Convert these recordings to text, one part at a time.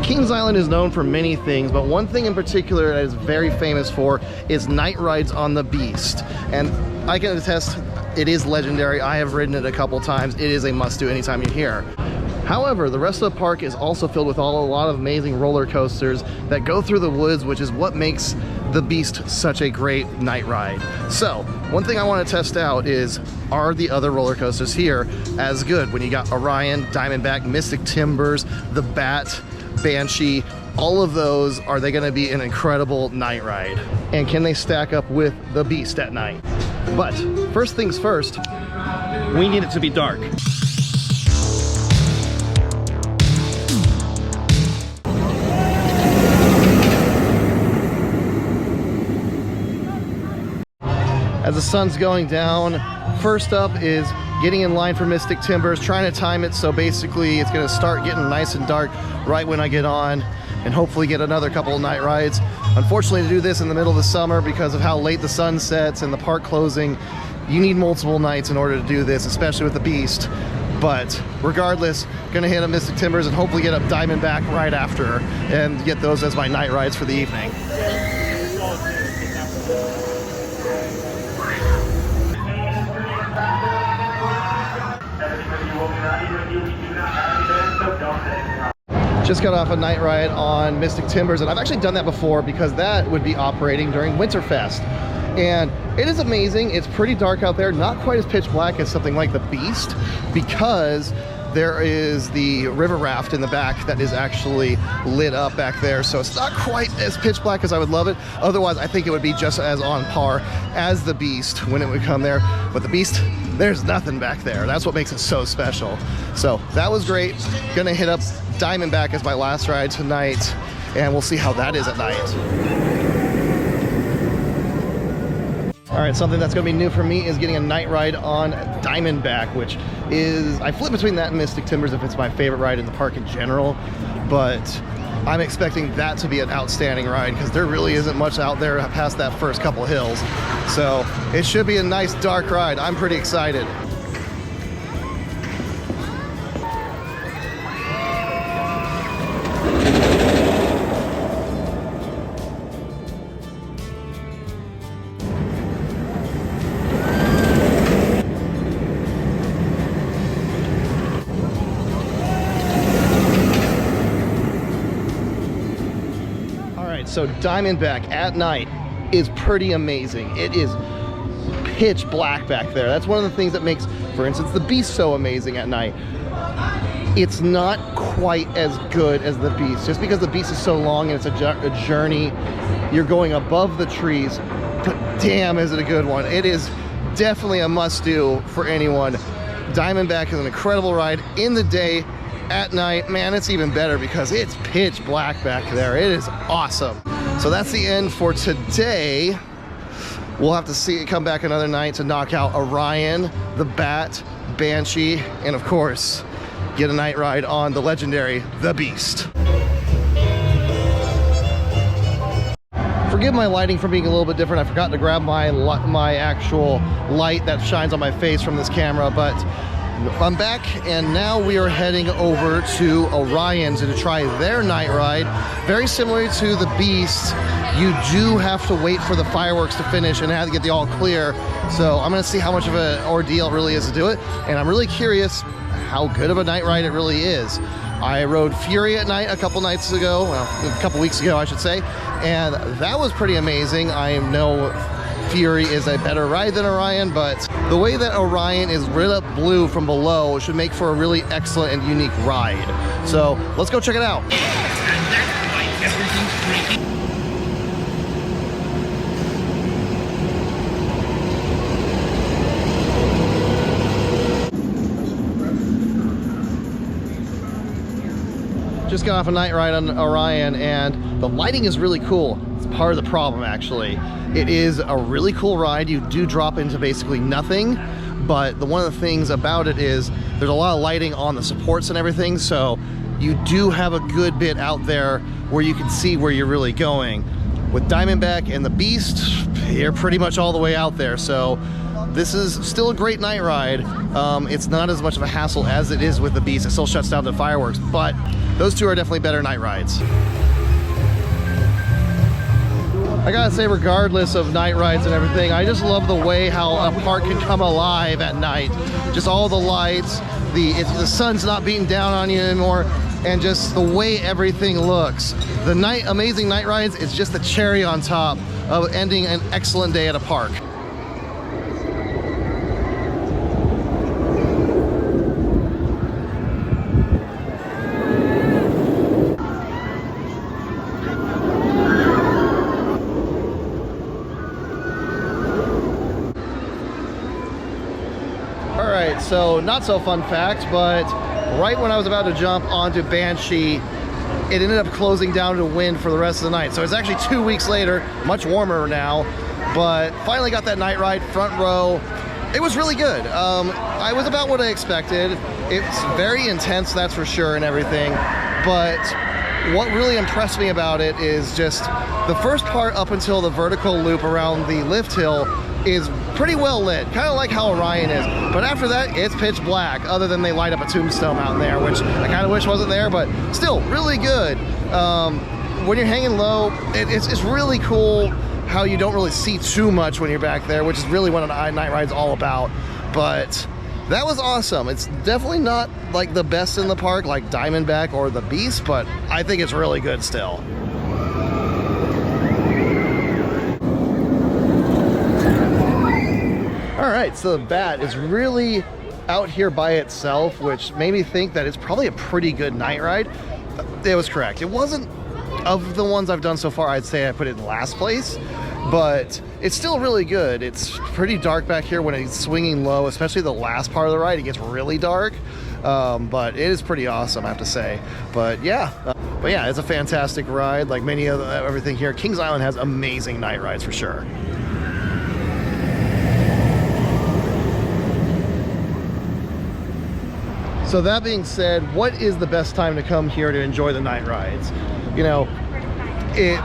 Kings Island is known for many things, but one thing in particular that is very famous for is night rides on the Beast. And I can attest, it is legendary. I have ridden it a couple times. It is a must-do anytime you're here. However, the rest of the park is also filled with a lot of amazing roller coasters that go through the woods, which is what makes the Beast such a great night ride. So, one thing I want to test out is, are the other roller coasters here as good? When you got Orion, Diamondback, Mystic Timbers, the Bat, Banshee, all of those, are they going to be an incredible night ride? And can they stack up with the Beast at night? But first things first, we need it to be dark. As the sun's going down, first up is getting in line for Mystic Timbers, trying to time it so basically it's going to start getting nice and dark right when I get on, and hopefully get another couple of night rides. Unfortunately, to do this in the middle of the summer, because of how late the sun sets and the park closing, you need multiple nights in order to do this, especially with the Beast. But regardless, gonna hit up Mystic Timbers and hopefully get up Diamondback right after and get those as my night rides for the evening. Just got off a night ride on Mystic Timbers, and I've actually done that before because that would be operating during Winterfest. And it is amazing. It's pretty dark out there, not quite as pitch black as something like the Beast, because there is the river raft in the back that is actually lit up back there. So it's not quite as pitch black as I would love it. Otherwise, I think it would be just as on par as the Beast when it would come there. But the Beast, there's nothing back there. That's what makes it so special. So that was great. Gonna hit up Diamondback as my last ride tonight, and we'll see how that is at night. All right, something that's gonna be new for me is getting a night ride on Diamondback, which is, I flip between that and Mystic Timbers if it's my favorite ride in the park in general, but I'm expecting that to be an outstanding ride because there really isn't much out there past that first couple of hills. So it should be a nice dark ride. I'm pretty excited. So Diamondback at night is pretty amazing. It is pitch black back there. That's one of the things that makes, for instance, the Beast so amazing at night. It's not quite as good as the Beast, just because the Beast is so long and it's a journey. You're going above the trees, but damn, is it a good one. It is definitely a must-do for anyone. Diamondback is an incredible ride in the day. At night, man, it's even better because it's pitch black back there. It is awesome. So that's the end for today. We'll have to see it come back another night to knock out Orion, the Bat, Banshee, and of course, get a night ride on the legendary The Beast. Forgive my lighting for being a little bit different. I forgot to grab my actual light that shines on my face from this camera, but I'm back, and now we are heading over to Orion's to try their night ride. Very similar to the Beast, you do have to wait for the fireworks to finish and have to get the all clear. So I'm gonna see how much of an ordeal it really is to do it, and I'm really curious how good of a night ride it really is. I rode Fury at night a couple nights ago, well, a couple weeks ago I should say, and that was pretty amazing. I know Fury is a better ride than Orion, but the way that Orion is lit up blue from below should make for a really excellent and unique ride. So let's go check it out. Just got off a night ride on Orion, and the lighting is really cool. It's part of the problem, actually. It is a really cool ride. You do drop into basically nothing, but one of the things about it is there's a lot of lighting on the supports and everything, so you do have a good bit out there where you can see where you're really going. With Diamondback and the Beast, you're pretty much all the way out there, so this is still a great night ride. It's not as much of a hassle as it is with the Beast. It still shuts down the fireworks, but those two are definitely better night rides. I gotta say, regardless of night rides and everything, I just love the way how a park can come alive at night. Just all the lights, the sun's not beating down on you anymore, and just the way everything looks. The amazing night rides is just the cherry on top of ending an excellent day at a park. Alright, so not so fun fact, but right when I was about to jump onto Banshee, it ended up closing down to wind for the rest of the night. So it's actually 2 weeks later, much warmer now, but finally got that night ride, front row. It was really good. I was about what I expected. It's very intense, that's for sure, and everything, but what really impressed me about it is just the first part up until the vertical loop around the lift hill is pretty well lit, kind of like how Orion is. But after that, it's pitch black, other than they light up a tombstone out there, which I kind of wish wasn't there, but still really good. When you're hanging low, it's really cool how you don't really see too much when you're back there, which is really what a night ride's all about. But that was awesome. It's definitely not like the best in the park, like Diamondback or the Beast, but I think it's really good still. All right, so the Bat is really out here by itself, which made me think that it's probably a pretty good night ride. It was correct. It wasn't, of the ones I've done so far, I'd say I put it in last place, but it's still really good. It's pretty dark back here when it's swinging low, especially the last part of the ride. It gets really dark, but it is pretty awesome, I have to say. But yeah, it's a fantastic ride. Like many of everything here, Kings Island has amazing night rides for sure. So that being said, what is the best time to come here to enjoy the night rides? You know,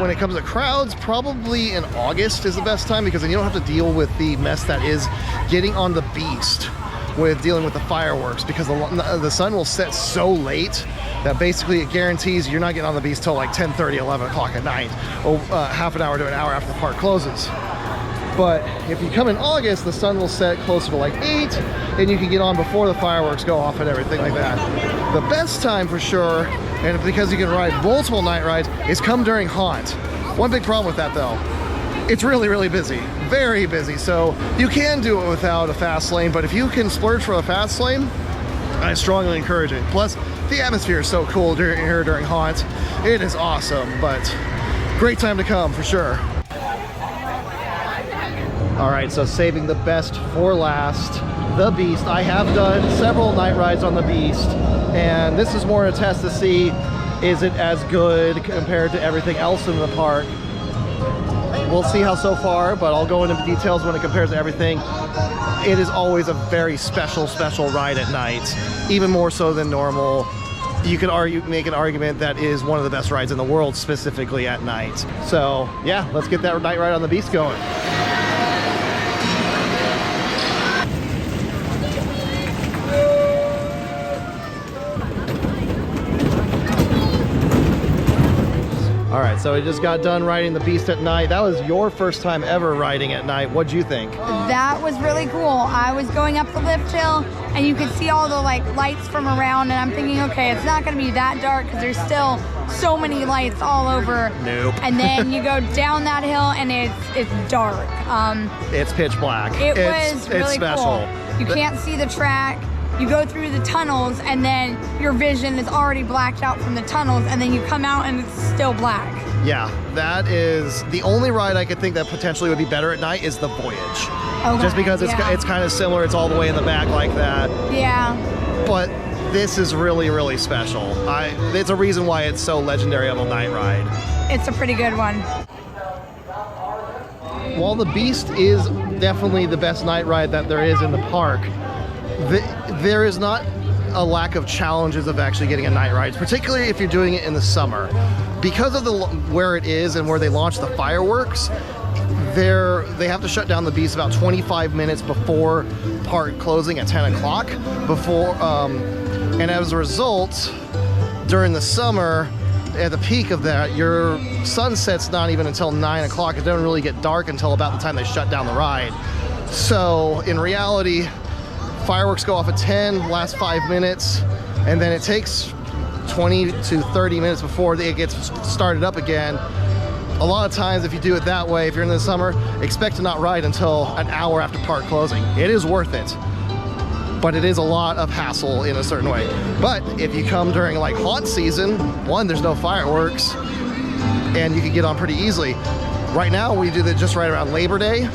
when it comes to crowds, probably in August is the best time, because then you don't have to deal with the mess that is getting on the Beast with dealing with the fireworks, because the sun will set so late that basically it guarantees you're not getting on the Beast till like 10:30, 11 o'clock at night, or half an hour to an hour after the park closes. But if you come in August, the sun will set closer to like 8, and you can get on before the fireworks go off and everything like that. The best time for sure, and because you can ride multiple night rides, is come during Haunt. One big problem with that though, it's really, really busy, very busy. So you can do it without a fast lane, but if you can splurge for a fast lane, I strongly encourage it. Plus, the atmosphere is so cool here during Haunt. It is awesome, but great time to come for sure. All right, so saving the best for last, the Beast. I have done several night rides on the Beast, and this is more a test to see, is it as good compared to everything else in the park? We'll see how so far, but I'll go into details when it compares to everything. It is always a very special ride at night, even more so than normal. You could make an argument that is one of the best rides in the world, specifically at night. So yeah, let's get that night ride on the Beast going. All right, so we just got done riding the Beast at night. That was your first time ever riding at night. What'd you think? That was really cool. I was going up the lift hill, and you could see all the lights from around, and I'm thinking, okay, it's not gonna be that dark because there's still so many lights all over. Nope. And then you go down that hill, and it's dark. It's pitch black. It's really special. Cool. You can't see the track. You go through the tunnels, and then your vision is already blacked out from the tunnels, and then you come out and it's still black. Yeah, that is the only ride I could think that potentially would be better at night is the Voyage. Okay, just because it's kind of similar. It's all the way in the back like that. Yeah. But this is really, really special. It's a reason why it's so legendary of a night ride. It's a pretty good one. While the Beast is definitely the best night ride that there is in the park, there is not a lack of challenges of actually getting a night ride, particularly if you're doing it in the summer. Because of where it is and where they launch the fireworks, they have to shut down the Beast about 25 minutes before park closing at 10 o'clock. And as a result, during the summer, at the peak of that, your sunset's not even until 9 o'clock. It doesn't really get dark until about the time they shut down the ride. So in reality, fireworks go off at 10, last 5 minutes, and then it takes 20 to 30 minutes before it gets started up again. A lot of times, if you do it that way, if you're in the summer, expect to not ride until an hour after park closing. It is worth it, but it is a lot of hassle in a certain way. But if you come during like haunt season, one, there's no fireworks, and you can get on pretty easily. Right now, we do that just right around Labor Day,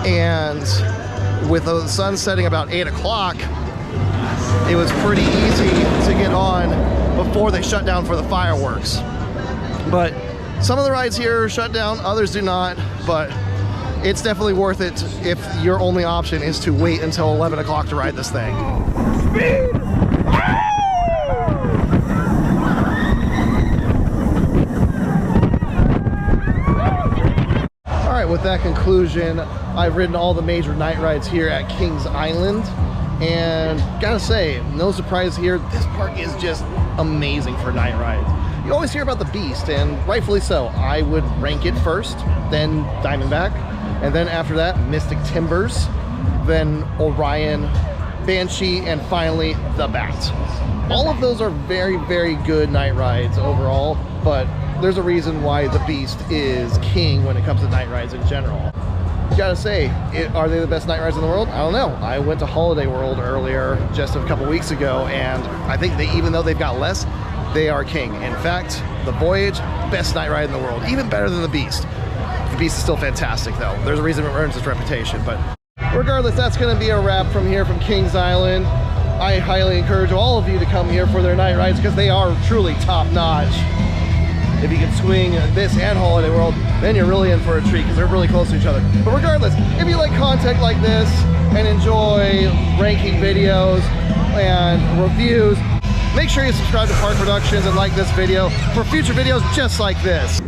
and with the sun setting about 8 o'clock, it was pretty easy to get on before they shut down for the fireworks. But some of the rides here shut down, others do not, but it's definitely worth it if your only option is to wait until 11 o'clock to ride this thing. All right, with that conclusion, I've ridden all the major night rides here at Kings Island, and gotta say, no surprise here, this park is just amazing for night rides. You always hear about the Beast, and rightfully so. I would rank it first, then Diamondback, and then after that, Mystic Timbers, then Orion, Banshee, and finally, the Bat. All of those are very, very good night rides overall, but there's a reason why the Beast is king when it comes to night rides in general. You gotta say, are they the best night rides in the world? I don't know. I went to Holiday World earlier, just a couple weeks ago, and I think even though they've got less, they are king. In fact, the Voyage, best night ride in the world, even better than the Beast. The Beast is still fantastic though. There's a reason it earns its reputation, but regardless, that's gonna be a wrap from here from Kings Island. I highly encourage all of you to come here for their night rides because they are truly top notch. If you can swing this and Holiday World, then you're really in for a treat because they're really close to each other. But regardless, if you like content like this and enjoy ranking videos and reviews, make sure you subscribe to Park Productions and like this video for future videos just like this.